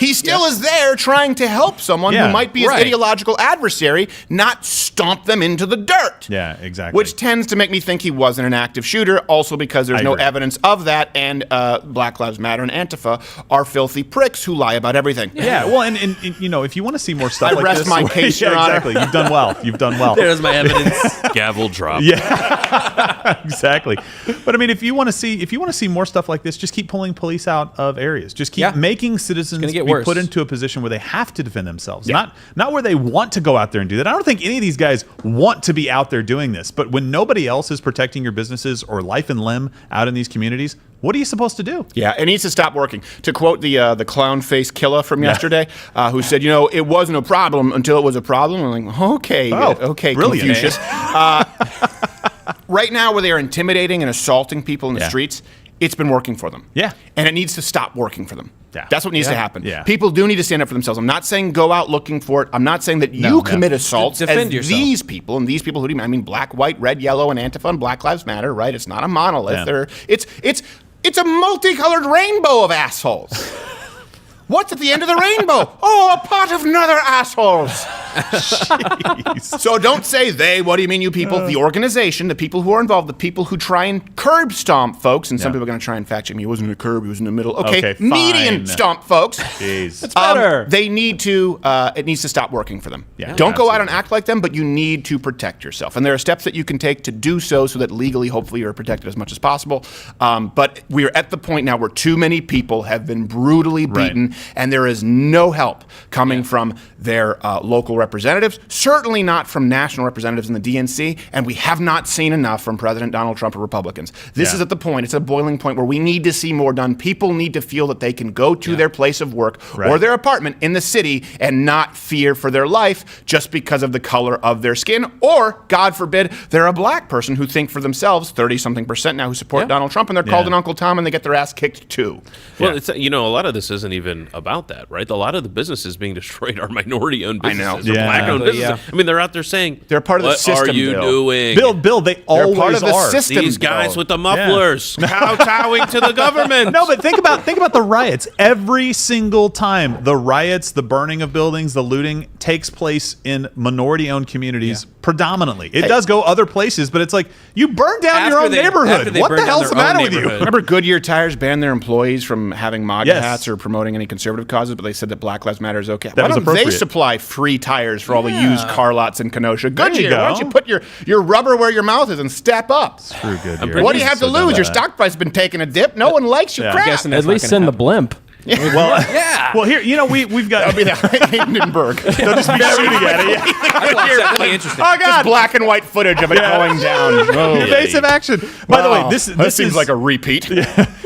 He still is there trying to help someone who might be his ideological adversary, not stomp them into the dirt. Yeah, exactly. Which tends to make me think he wasn't an active shooter, also because there's no evidence of that, and Black Lives Matter and Antifa are filthy pricks who lie about everything. Yeah, well, and you know, if you want to see more stuff like rest this, my case, Your Honor. exactly. You've done well. You've done well. There's my evidence. Gavel drop. Yeah, exactly. But I mean, if you want to see more stuff like this, just keep pulling police out of areas. Just keep making citizens be put into a position where they have to defend themselves, not where they want to go out there and do that. I don't think any of these guys want to be out there doing this, but when nobody else is protecting your businesses or life and limb out in these communities, what are you supposed to do? Yeah, it needs to stop working. To quote the clown face killer from yesterday, who said, you know, it wasn't a problem until it was a problem. I'm like, okay, brilliant, Confucius. Right now, where they are intimidating and assaulting people in the streets, it's been working for them. Yeah. And it needs to stop working for them. Yeah. That's what needs to happen. Yeah. People do need to stand up for themselves. I'm not saying go out looking for it. I'm not saying that you commit assaults Defend as yourself. these people, and these people who do, I mean, black, white, red, yellow, and Antifa and Black Lives Matter, right? It's not a monolith. It's a multicolored rainbow of assholes. What's at the end of the rainbow? Oh, a pot of nether assholes. So don't say they. What do you mean, you people? The organization, the people who are involved, the people who try and curb stomp folks, and some people are going to try and fact check me. He wasn't in a curb. He was in the middle. Okay, median stomp folks. Jeez. It's better. They need to. It needs to stop working for them. Yeah, don't go out and act like them, but you need to protect yourself. And there are steps that you can take to do so that legally, hopefully, you're protected as much as possible. But we are at the point now where too many people have been brutally beaten. And there is no help coming from their local representatives, certainly not from national representatives in the DNC, and we have not seen enough from President Donald Trump or Republicans. This is at the point, it's a boiling point where we need to see more done. People need to feel that they can go to their place of work or their apartment in the city and not fear for their life just because of the color of their skin, or, God forbid, they're a black person who think for themselves, 30-something% now who support Donald Trump, and they're called an Uncle Tom and they get their ass kicked too. Well, it's, you know, a lot of this isn't even about that, right? A lot of the businesses being destroyed are minority-owned businesses. Or black-owned businesses. I mean, they're out there saying, they're part of the system. What are you doing? Bill, they always part of the are. system. These guys with the mufflers kowtowing to the government. No, but think about the riots. Every single time the riots, the burning of buildings, the looting takes place in minority-owned communities predominantly. It does go other places, but it's like, you burn down your own neighborhood. What the hell's the matter with you? Remember Goodyear Tires banned their employees from having MAGA hats or promoting any conservative causes, but they said that Black Lives Matter is okay. Why don't they supply free tires for all the used car lots in Kenosha? Goodyear, why don't you put your rubber where your mouth is and step up? Screw Goodyear. What do you have to lose? Your stock price has been taking a dip. No one likes your crap. At least send the blimp. Well, here, you know, we've got. That'll be the Hindenburg. They'll just be shooting at it. I'd watch that. That'd be interesting. Oh, God. Just black and white footage of it going down. Evasive action. By the way, this seems like a repeat.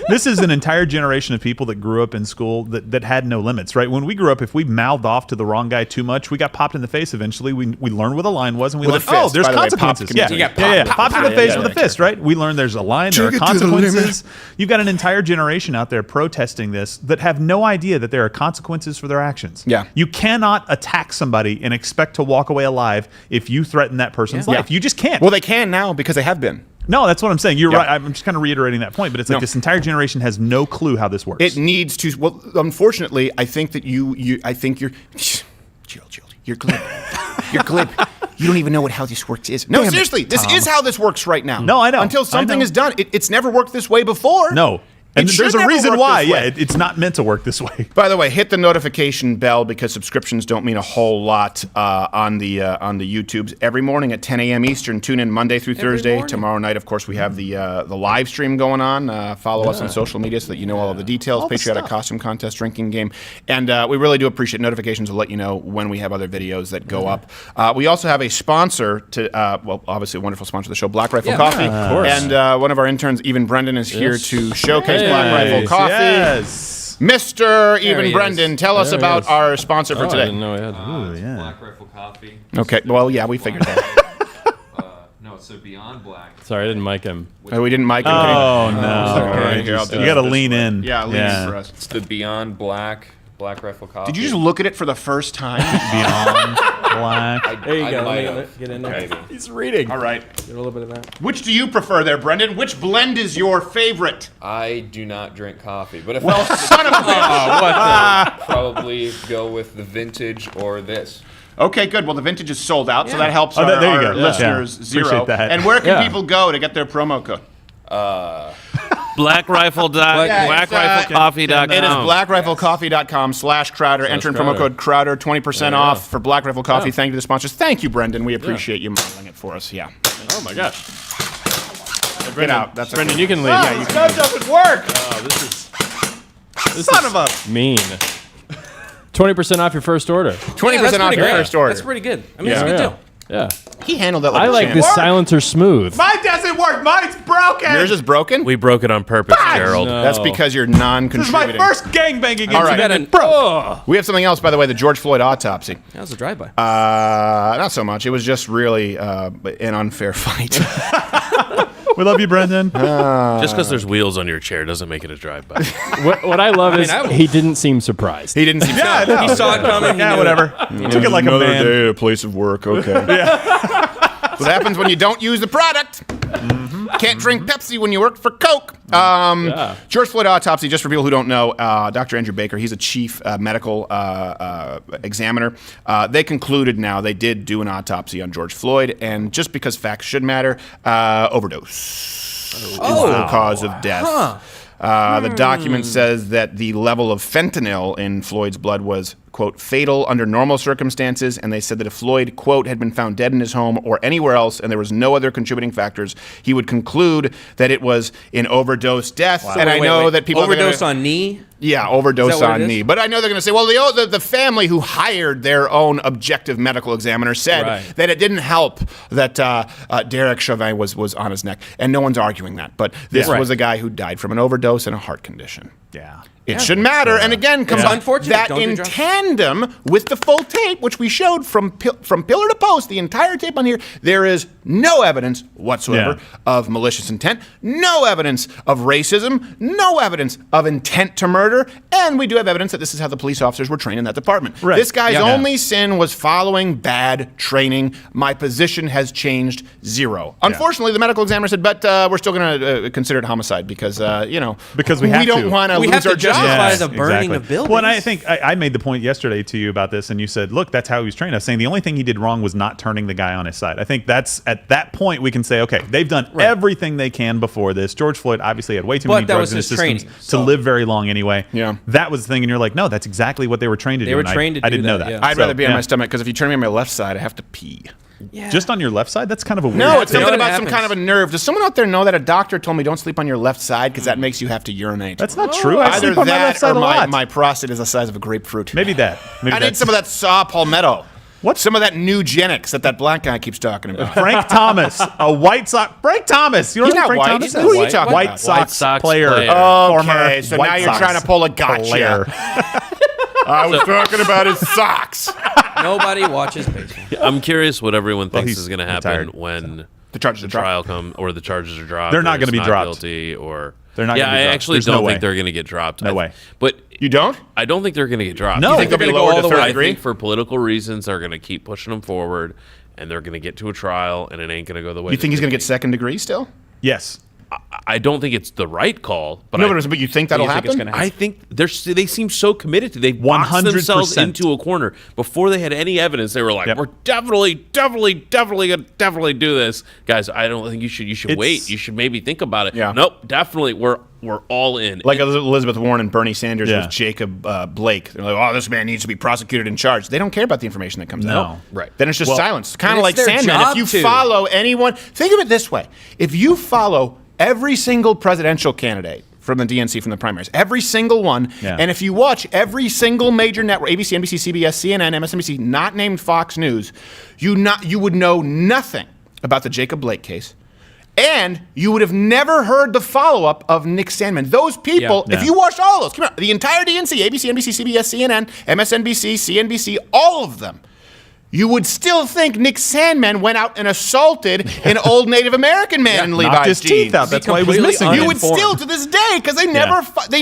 This is an entire generation of people that grew up in school that had no limits, right? When we grew up, if we mouthed off to the wrong guy too much, we got popped in the face eventually. We learned where the line was, and we learned, there's consequences. Popped in the face with a fist, right? We learned there's a line, there are consequences. You've got an entire generation out there protesting this that have no idea that there are consequences for their actions. Yeah. You cannot attack somebody and expect to walk away alive if you threaten that person's life. You just can't. Well, they can now because they have been. No, that's what I'm saying. You're right. I'm just kind of reiterating that point, but it's like this entire generation has no clue how this works. It needs to. Well, unfortunately, I think that I think you're. Chill. You're glib. You're glib. You don't even know how this works is. No, seriously, this is how this works right now. No, I know. Until something is done. It's never worked this way before. No. And there's a reason why. Yeah, it's not meant to work this way. By the way, hit the notification bell because subscriptions don't mean a whole lot on the YouTubes. Every morning at 10 a.m. Eastern, tune in Monday through Thursday. Morning. Tomorrow night, of course, we have the live stream going on. Follow us on social media so that you know all of the details. Patriotic costume contest, drinking game. And we really do appreciate notifications to let you know when we have other videos that go up. We also have a sponsor to, obviously a wonderful sponsor of the show, Black Rifle Coffee. Of course. And one of our interns, Even Brendan, is here to showcase Black Rifle Coffee. Yes. Mr. Even Brendan, tell us about our sponsor for today. I didn't know we had Black Rifle Coffee. Okay, well, yeah, we figured that. No, so Beyond Black. Sorry, I didn't mic him. We didn't mic him. Oh, no. All right, here, you got to lean in. Yeah, lean in for us. It's the Beyond Black Black Rifle Coffee. Did you just look at it for the first time? Beyond Black. There you go. might have. Get in there. He's reading. All right. Get a little bit of that. Which do you prefer there, Brendan? Which blend is your favorite? I do not drink coffee, but if Well, son of a bitch. probably go with the vintage or this. Okay, good. Well, the vintage is sold out, so Yeah. that helps Oh, our, there you go. our Yeah. listeners Yeah. zero. Appreciate that. And where can Yeah. people go to get their promo code? BlackRifleCoffee.com. It is blackriflecoffee.com/Crowder. Enter in promo code Crowder, 20% off for Black Rifle Coffee. Thank you to the sponsors. Thank you, Brendan. We appreciate you modeling it for us. Yeah. Oh my gosh. Get out. That's Brendan, you can leave. Yeah, you can. doesn't work. This Son is of a. mean. 20% off your first order. 20% off your first order. That's pretty good. I mean, Yeah. it's a good deal. Yeah. He handled that like I a like champ. this silencer smooth. Mine doesn't work. Mine's broken. Yours is broken? We broke it on purpose, Gerald. No. That's because you're This is non-contributing. my first gangbanging All right. incident. We have something else, by the way, the George Floyd autopsy. That was a drive-by. Not so much. It was just really an unfair fight. We love you, Brendan. Just because there's wheels on your chair doesn't make it a drive-by. What I love is I- he didn't seem surprised. He didn't seem Yeah, no. He saw it coming. Yeah, whatever. Took it like a another man. day at a place of work. Okay. That's what happens when you don't use the product. Can't drink Pepsi when you work for Coke. George Floyd autopsy, just for people who don't know, Dr. Andrew Baker, he's a chief medical examiner. They concluded now they did do an autopsy on George Floyd, and just because facts should matter, overdose is the cause of death. The document says that the level of fentanyl in Floyd's blood was, quote, fatal under normal circumstances, and they said that if Floyd, quote, had been found dead in his home or anywhere else and there was no other contributing factors, he would conclude that it was an overdose death. Wow. And I know that people overdose on knee. Yeah, overdose Is that what on it is? knee. But I know they're going to say, well, the family who hired their own objective medical examiner said Right. that it didn't help that Derek Chauvin was on his neck. And no one's arguing that. But this Right. was a guy who died from an overdose and a heart condition. Yeah. It shouldn't matter. And again, comes It's unfortunate. that Don't do in drugs. tandem with the full tape, which we showed from pillar to post, the entire tape on here, there is no evidence whatsoever of malicious intent, no evidence of racism, no evidence of intent to murder, and we do have evidence that this is how the police officers were trained in that department. Right. This guy's Yeah. only sin was following bad training. My position has changed zero. Unfortunately, the medical examiner said, but we're still going to consider it homicide because, Because we have don't to. want to We lose have to our job. justify the burning of buildings. Well, and I think I made the point yesterday to you about this, and you said, look, that's how he was trained. I was saying the only thing he did wrong was not turning the guy on his side. I think that's at that point we can say, okay, they've done everything they can before this. George Floyd obviously had way too many that drugs was in his his system training, to so- live very long anyway. Yeah. That was the thing, and you're like, no, that's exactly what they were trained to do. They were and trained to I do didn't know that, that. yeah. I'd So, rather be on yeah. my stomach because if you turn me on my left side, I have to pee. Yeah. Just on your left side? That's kind of a weird No, it's thing. something what about some happens? kind of a nerve. Does someone out there know that a doctor told me don't sleep on your left side because that makes you have to urinate? That's not true. I Either sleep on my left that side or a lot. my prostate is the size of a grapefruit. Maybe that. Maybe I need that's- some of that saw palmetto. What? Some of that Nugenics that black guy keeps talking about. Frank Thomas, a White Sox. Frank Thomas. You know He's who not Frank white. Thomas Who is? are you talking White about? Sox player. Okay, Former so White now you're Sox trying to pull a gotcha. player. I was talking about his socks. Nobody watches baseball. I'm curious what everyone thinks he's is going to happen retired, when The charges are dropped. trial come or the charges are dropped. They're not or gonna he's be not dropped. Guilty or They're not Yeah, gonna be I dropped. actually There's don't no think way. they're going to get dropped. No way. But You don't? I don't think they're going to get dropped. No. You think they'll be They're gonna lowered go to all the third way. I degree? think for political reasons, they're going to keep pushing them forward, and they're going to get to a trial, and it ain't going to go the way. You think he's going going to get second degree still? Yes. I don't think it's the right call, but No, but you think that'll happen? I think they seem so committed to. They boxed themselves 100%. into a corner before they had any evidence. They were like, "We're definitely gonna do this, guys." I don't think you should wait. You should maybe think about it. Yeah. Nope, definitely. We're all in. Like Elizabeth Warren and Bernie Sanders Yeah. with Jacob Blake. They're like, oh, this man needs to be prosecuted and charged. They don't care about the information that comes out. Right. Then it's just Well, silence. Kind and of like it's their Sandman. If job you to. follow anyone, think of it this way. If you follow every single presidential candidate from the DNC, from the primaries, every single one, and if you watch every single major network, ABC, NBC, CBS, CNN, MSNBC, not named Fox News, you would know nothing about the Jacob Blake case. And you would have never heard the follow-up of Nick Sandmann. Those people, if you watched all of those, the entire DNC, ABC, NBC, CBS, CNN, MSNBC, CNBC, all of them, you would still think Nick Sandmann went out and assaulted an old Native American man in Levi's knocked his jeans. teeth out. That's why he was missing. You would still to this day, because they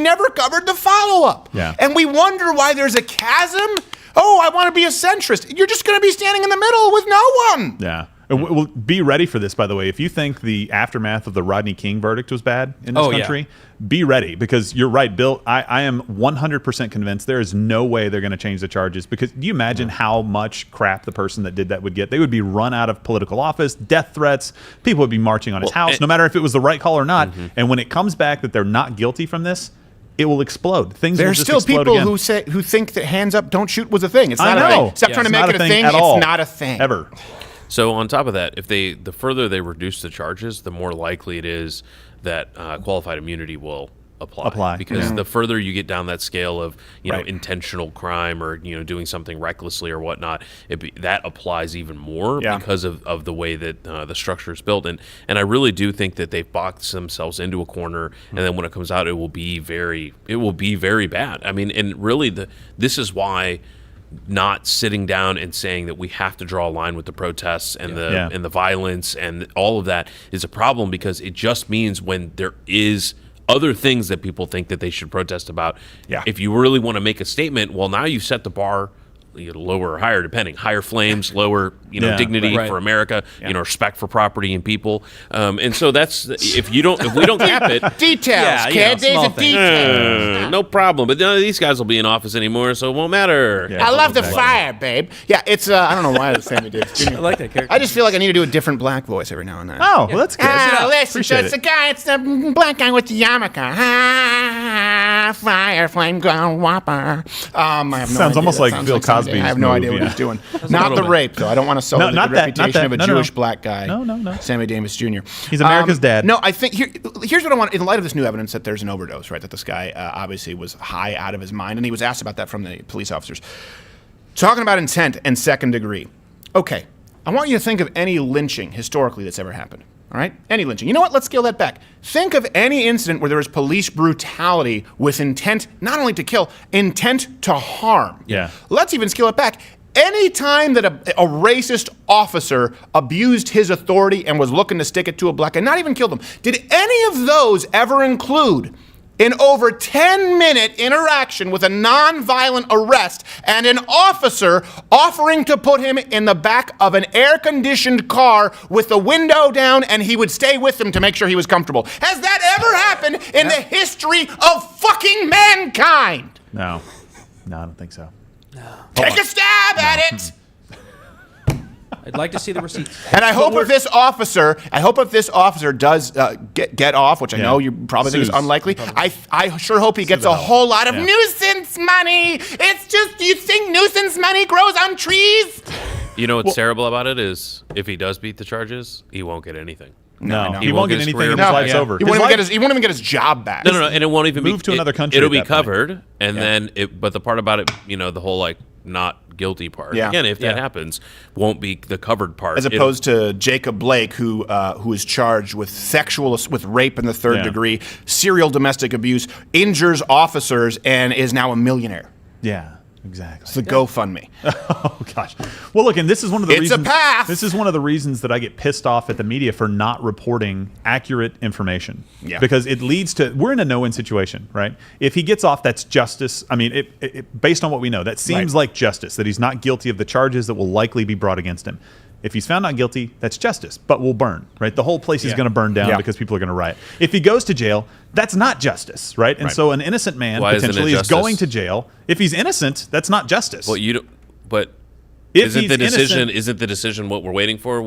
never covered the follow-up. Yeah. And we wonder why there's a chasm. Oh, I want to be a centrist. You're just going to be standing in the middle with no one. Yeah. Well, be ready for this, by the way. If you think the aftermath of the Rodney King verdict was bad in this country, be ready, because you're right, Bill. I am 100% convinced there is no way they're going to change the charges, because do you imagine how much crap the person that did that would get? They would be run out of political office, death threats, people would be marching on his house, no matter if it was the right call or not. And when it comes back that they're not guilty from this, it will explode. There's still people who think that hands up, don't shoot was a thing. It's not a thing. Stop trying to make it a thing. It's not a thing. Ever. So on top of that, if the further they reduce the charges, the more likely it is that qualified immunity will apply. Because the further you get down that scale of know intentional crime or doing something recklessly or whatnot, that applies even more because of the way that the structure is built. And I really do think that they've boxed themselves into a corner, and then when it comes out, it will be very bad. I mean, and really this is why not sitting down and saying that we have to draw a line with the protests and the violence and all of that is a problem, because it just means when there is other things that people think that they should protest about, if you really want to make a statement, well, now you've set the bar lower or higher, depending. Higher flames, lower, dignity for America, respect for property and people. And so that's if we don't cap it. Details, kid. Days of details. No problem. But none of these guys will be in office anymore, so it won't matter. I love the fire, babe. Yeah, it's I don't know why it's Sammy Davis Jr. I like that character. I just feel like I need to do a different black voice every now and then. Oh, well, that's good. Listen, so it's the guy, it's the black guy with the yarmulke. Fire, flame, ground, whopper. I have no Sounds idea. almost That like sounds Bill like something. Cosby's I have no idea move, what he's doing. Not the rape, though. I don't want to sully the reputation of a Jewish black guy. No. Sammy Davis Jr. He's America's dad. No, I think here's what I want. In light of this new evidence that there's an overdose, right? That this guy obviously was high out of his mind, and he was asked about that from the police officers. Talking about intent and second degree. Okay, I want you to think of any lynching historically that's ever happened. All right? Any lynching. You know what? Let's scale that back. Think of any incident where there was police brutality with intent not only to kill, intent to harm. Yeah. Let's even scale it back. Any time that a racist officer abused his authority and was looking to stick it to a black guy, not even killed him, did any of those ever include an over 10-minute interaction with a non-violent arrest and an officer offering to put him in the back of an air-conditioned car with the window down, and he would stay with him to make sure he was comfortable? Has that ever happened in the history of fucking mankind? No, I don't think so. Take a stab at it! I'd like to see the receipts. And I hope if this officer does get off, which I know you probably think is unlikely, I sure hope he gets a whole lot of nuisance money. It's just, do you think nuisance money grows on trees? You know what's terrible about it is if he does beat the charges, he won't get anything. No, he won't get anything. His life's over. He won't even get his job back. No, and it won't even move to another country. It'll be covered, and then but the part about it, the whole not guilty part. Yeah. Again, if that happens, won't be the covered part. As opposed to Jacob Blake, who is charged with with rape in the third degree, serial domestic abuse, injures officers, and is now a millionaire. Yeah. Exactly. It's the GoFundMe. Oh gosh. Well, look, and this is one of the reasons. It's a path. This is one of the reasons that I get pissed off at the media for not reporting accurate information. Yeah. Because it leads to we're in a no-win situation, right? If he gets off, that's justice. I mean, based on what we know, that seems like justice. That he's not guilty of the charges that will likely be brought against him. If he's found not guilty, that's justice, but will burn, right? The whole place is going to burn down because people are going to riot. If he goes to jail, that's not justice, right? And so an innocent man potentially is going to jail. If he's innocent, that's not justice. Well, but if isn't the decision what we're waiting for?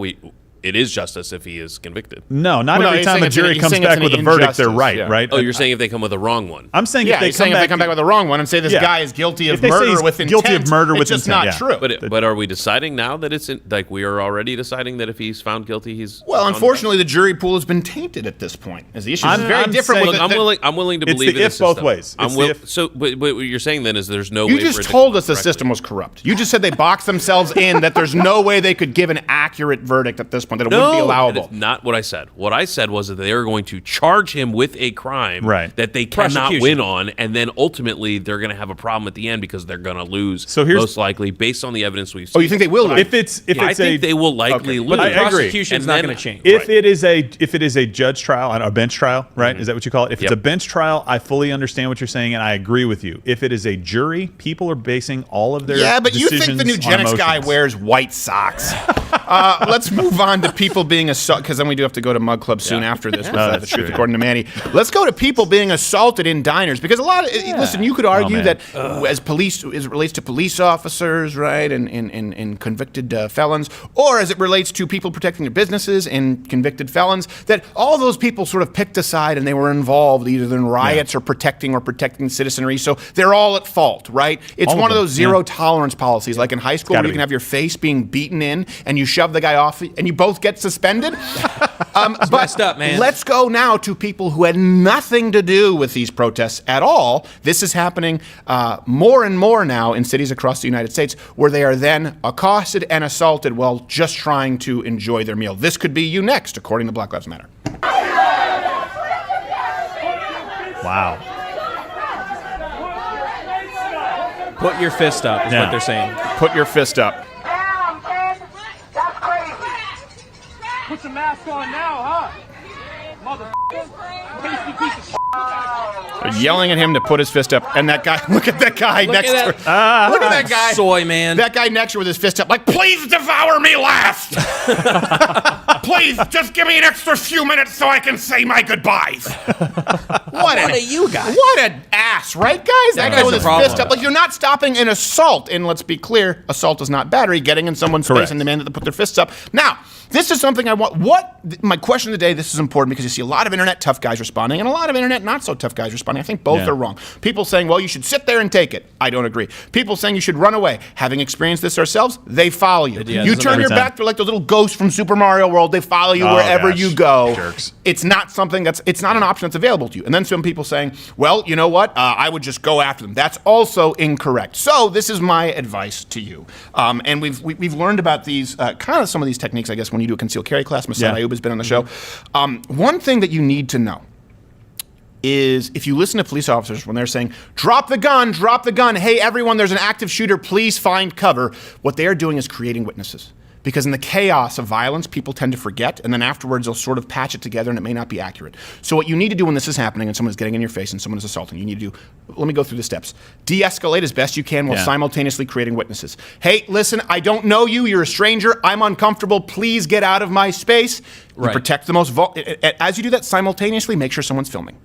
It is justice if he is convicted. No, not every time a jury comes back with a verdict, they're right, right? Oh, you're saying if they come with the wrong one? I'm saying if they come back with the wrong one and say this guy is guilty of murder with intent, guilty of murder with it's intent, just not true. But are we deciding now that it's we are already deciding that if he's found guilty, he's unfortunately the jury pool has been tainted at this point. As the issue is very different. I'm willing to believe it's both ways. But what you're saying then is there's no way. You just told us the system was corrupt. You just said they boxed themselves in that there's no way they could give an accurate verdict at this point. point, that it wouldn't be allowable. That is not what I said. What I said was that they are going to charge him with a crime that they cannot win on, and then ultimately they're going to have a problem at the end because they're going to lose. So most likely, based on the evidence we've seen. Oh, you think they will lose? I think they will likely lose. I agree. Prosecution's not going to change. If it is a judge trial, a bench trial, right? Is that what you call it? If it's a bench trial, I fully understand what you're saying, and I agree with you. If it is a jury, people are basing all of their but you decisions think the eugenics guy wears white socks. Let's move on to people being assaulted, because then we do have to go to Mug Club soon after this with the truth according to Manny. Let's go to people being assaulted in diners, because a lot of listen, you could argue that as it relates to police officers, right, and convicted felons, or as it relates to people protecting their businesses and convicted felons, that all those people sort of picked a side and they were involved either in riots or protecting citizenry, so they're all at fault, right? It's one of those zero tolerance policies, like in high school, where you can have your face being beaten in and you shove the guy off and you both get suspended. But messed up, man. Let's go now to people who had nothing to do with these protests at all. This is happening more and more now in cities across the United States, where they are then accosted and assaulted while just trying to enjoy their meal. This could be you next, according to Black Lives Matter. Wow. Put your fist up is what they're saying. Put your fist up. Put your mask on now, huh? They're yelling at him to put his fist up, and that guy, look at that guy next to him. Look at that guy. Soy man. That guy next to her with his fist up, like, please devour me last. Please, just give me an extra few minutes so I can say my goodbyes. What are you guys? What an ass, right, guys? That guy with his fist up. Like, you're not stopping an assault. And let's be clear, assault is not battery. Getting in someone's face and demanding that they put their fists up. Now, this is something I want. My question today, this is important because you see a lot of internet tough guys responding and a lot of internet not so tough guys responding. I think both are wrong. People saying, well, you should sit there and take it. I don't agree. People saying you should run away. Having experienced this ourselves, they follow you. You turn your back, they're like those little ghosts from Super Mario World. They follow you wherever you go. Jerks. It's not something it's not an option that's available to you. And then some people saying, well, you know what? I would just go after them. That's also incorrect. So this is my advice to you. And we've learned about these, kind of some of these techniques, I guess, when you do a concealed carry class. Masad Ayub has been on the show. One thing that you need to know is if you listen to police officers when they're saying, drop the gun, hey, everyone, there's an active shooter, please find cover. What they are doing is creating witnesses. Because in the chaos of violence, people tend to forget, and then afterwards they'll sort of patch it together and it may not be accurate. So what you need to do when this is happening and someone is getting in your face and someone is assaulting, you need to do, let me go through the steps. De-escalate as best you can while simultaneously creating witnesses. Hey, listen, I don't know you, you're a stranger, I'm uncomfortable, please get out of my space. You protect the most as you do that simultaneously, make sure someone's filming.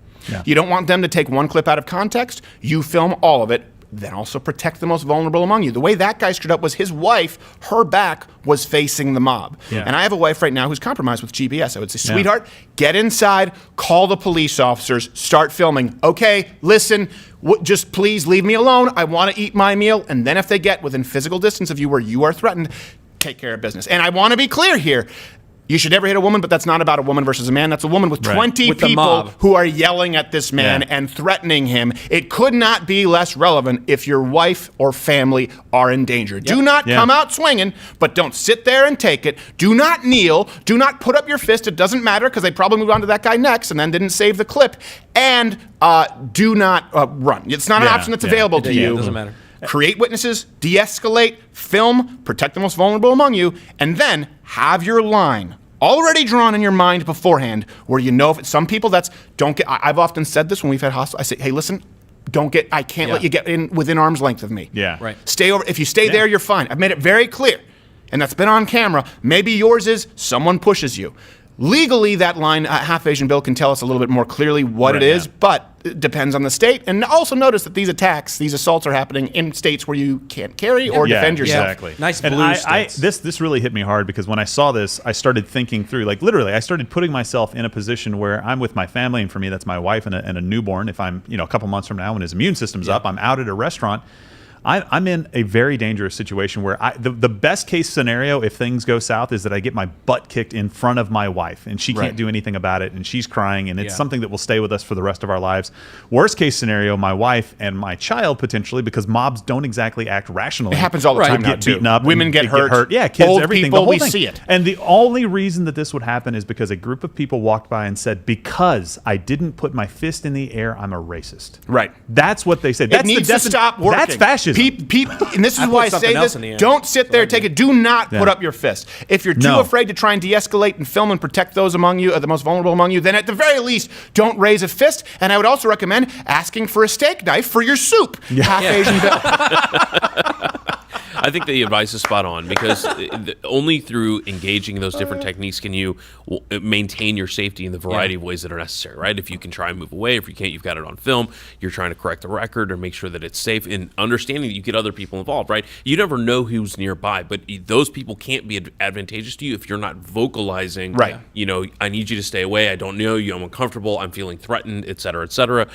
You don't want them to take one clip out of context, you film all of it. Then also protect the most vulnerable among you. The way that guy screwed up was his wife, her back was facing the mob. And I have a wife right now who's compromised with GBS. I would say, sweetheart, get inside, call the police officers, start filming. Okay, listen, just please leave me alone. I want to eat my meal. And then if they get within physical distance of you where you are threatened, take care of business. And I want to be clear here. You should never hit a woman, but that's not about a woman versus a man. That's a woman with 20 people who are yelling at this man and threatening him. It could not be less relevant if your wife or family are in danger. Do not come out swinging, but don't sit there and take it. Do not kneel. Do not put up your fist. It doesn't matter because they probably moved on to that guy next and then didn't save the clip. And do not run. It's not an option that's available to you. It doesn't matter. Create witnesses, de-escalate, film, protect the most vulnerable among you, and then have your line already drawn in your mind beforehand where you know if some people I've often said this when we've had hostile, I say, hey, listen, I can't let you get in within arm's length of me. Stay over, if you stay there, you're fine. I've made it very clear, and that's been on camera. Maybe yours is someone pushes you. Legally, that line, Half Asian Bill can tell us a little bit more clearly what it is, but it depends on the state. And also notice that these attacks, these assaults are happening in states where you can't carry or defend yourself. Exactly. Nice and blue states. This really hit me hard because when I saw this, I started thinking through, like literally, I started putting myself in a position where I'm with my family, and for me, that's my wife and a newborn. If I'm, a couple months from now when his immune system's up, I'm out at a restaurant. I'm in a very dangerous situation where the best case scenario, if things go south, is that I get my butt kicked in front of my wife and she can't do anything about it and she's crying and it's something that will stay with us for the rest of our lives. Worst case scenario, my wife and my child potentially, because mobs don't exactly act rationally. It happens all the time now, get beaten too. up. Women get hurt. Yeah, kids, Old everything. people, the whole we thing. see it. And the only reason that this would happen is because a group of people walked by and said, because I didn't put my fist in the air, I'm a racist. Right. That's what they said. That's it needs to stop working. That's fascism. And this is why I say this. Don't sit there, take it. Do not put up your fist. If you're too afraid to try and de-escalate and film and protect those among you, the most vulnerable among you, then at the very least, don't raise a fist. And I would also recommend asking for a steak knife for your soup. Half Asian Bill. I think the advice is spot on because only through engaging in those different techniques can you maintain your safety in the variety of ways that are necessary, right? If you can try and move away, if you can't, you've got it on film, you're trying to correct the record or make sure that it's safe, and understanding that you get other people involved, right? You never know who's nearby, but those people can't be advantageous to you if you're not vocalizing, you know, I need you to stay away, I don't know you, I'm uncomfortable, I'm feeling threatened, et cetera, et cetera.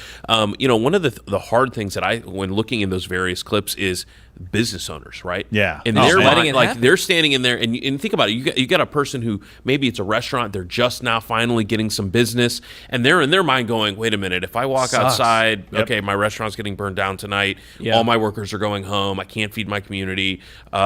You know, one of the hard things that when looking in those various clips is business owners, right? Yeah. And they're like they're standing in there, and think about it. You got a person who maybe it's a restaurant, they're just now finally getting some business, and they're in their mind going, "Wait a minute, if I walk outside, okay, my restaurant's getting burned down tonight. All my workers are going home. I can't feed my community. What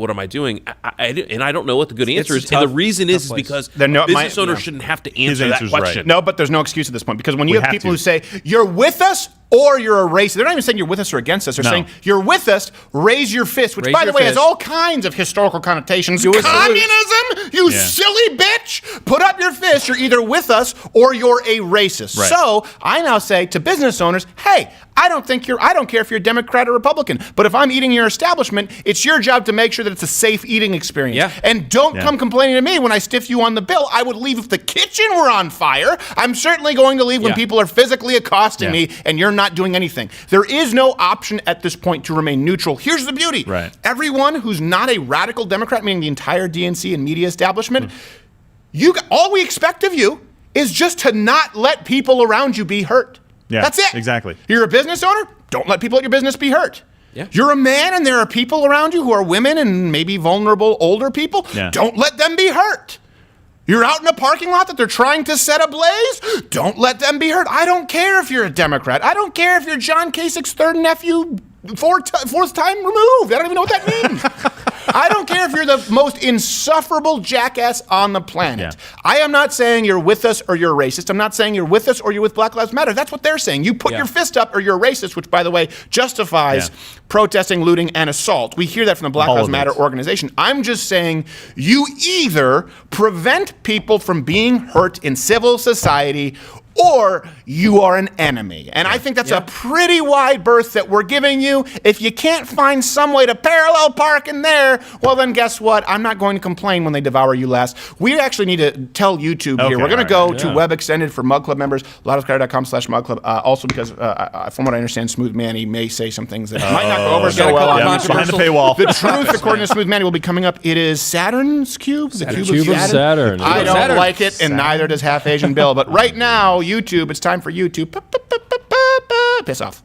am I doing?" And I don't know what the good answer is. And the reason is because business owners shouldn't have to answer that question. No, but there's no excuse at this point because when you have people who say you're with us or you're a racist, they're not even saying you're with us or against us. They're saying you're with us, raise your fist, which, by the way, has all kinds of historical connotations. Communism, you silly bitch! Put up your fist. You're either with us or you're a racist. Right. So I now say to business owners, hey, I don't care if you're Democrat or Republican, but if I'm eating your establishment, it's your job to make sure that it's a safe eating experience. Yeah. And don't come complaining to me when I stiff you on the bill. I would leave if the kitchen were on fire. I'm certainly going to leave when people are physically accosting me and you're not doing anything. There is no option at this point to remain neutral. Here's the beauty. Right. Everyone who's not a radical Democrat, meaning the entire DNC and media establishment, all we expect of you is just to not let people around you be hurt. Yeah, that's it. Exactly. You're a business owner? Don't let people at your business be hurt. Yeah. You're a man and there are people around you who are women and maybe vulnerable older people. Yeah. Don't let them be hurt. You're out in a parking lot that they're trying to set ablaze? Don't let them be hurt. I don't care if you're a Democrat. I don't care if you're John Kasich's third nephew, fourth time removed. I don't even know what that means. I don't care if you're the most insufferable jackass on the planet. Yeah. I am not saying you're with us or you're a racist. I'm not saying you're with us or you're with Black Lives Matter. That's what they're saying. You put your fist up or you're a racist, which, by the way, justifies protesting, looting, and assault. We hear that from the Black Lives Matter organization. I'm just saying you either prevent people from being hurt in civil society or you are an enemy. And I think that's a pretty wide berth that we're giving you. If you can't find some way to parallel park in there, well, then guess what? I'm not going to complain when they devour you last. We actually need to tell YouTube here. We're going to go to Web Extended for Mug Club members, loudescrier.com/MugClub. Also because, from what I understand, Smooth Manny may say some things that might not go over so well. Behind the paywall. The truth, according to Smooth Manny, will be coming up. It is Saturn's cube? The cube of Saturn. I don't like it, and neither does Half Asian Bill. But right now, YouTube, it's time for YouTube. Piss off.